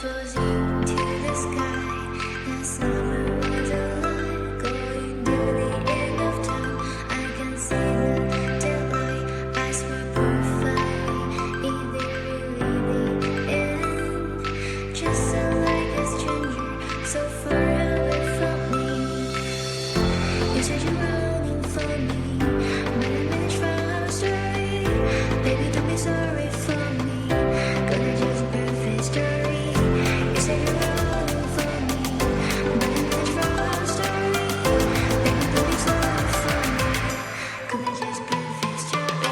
floating to the sky. The summer was alive, going to the end of time. I can see the daylight, eyes were perfect. Is there really the end? Just like a stranger, so far away from me. You said you're running for me, but I managed from our story. Baby, don't be sorry for me, gonna just perfect story. You said you're running for me, but I managed from our story. Baby, don't be sorry for me, gonna just perfect story.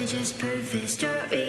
Just perfect story.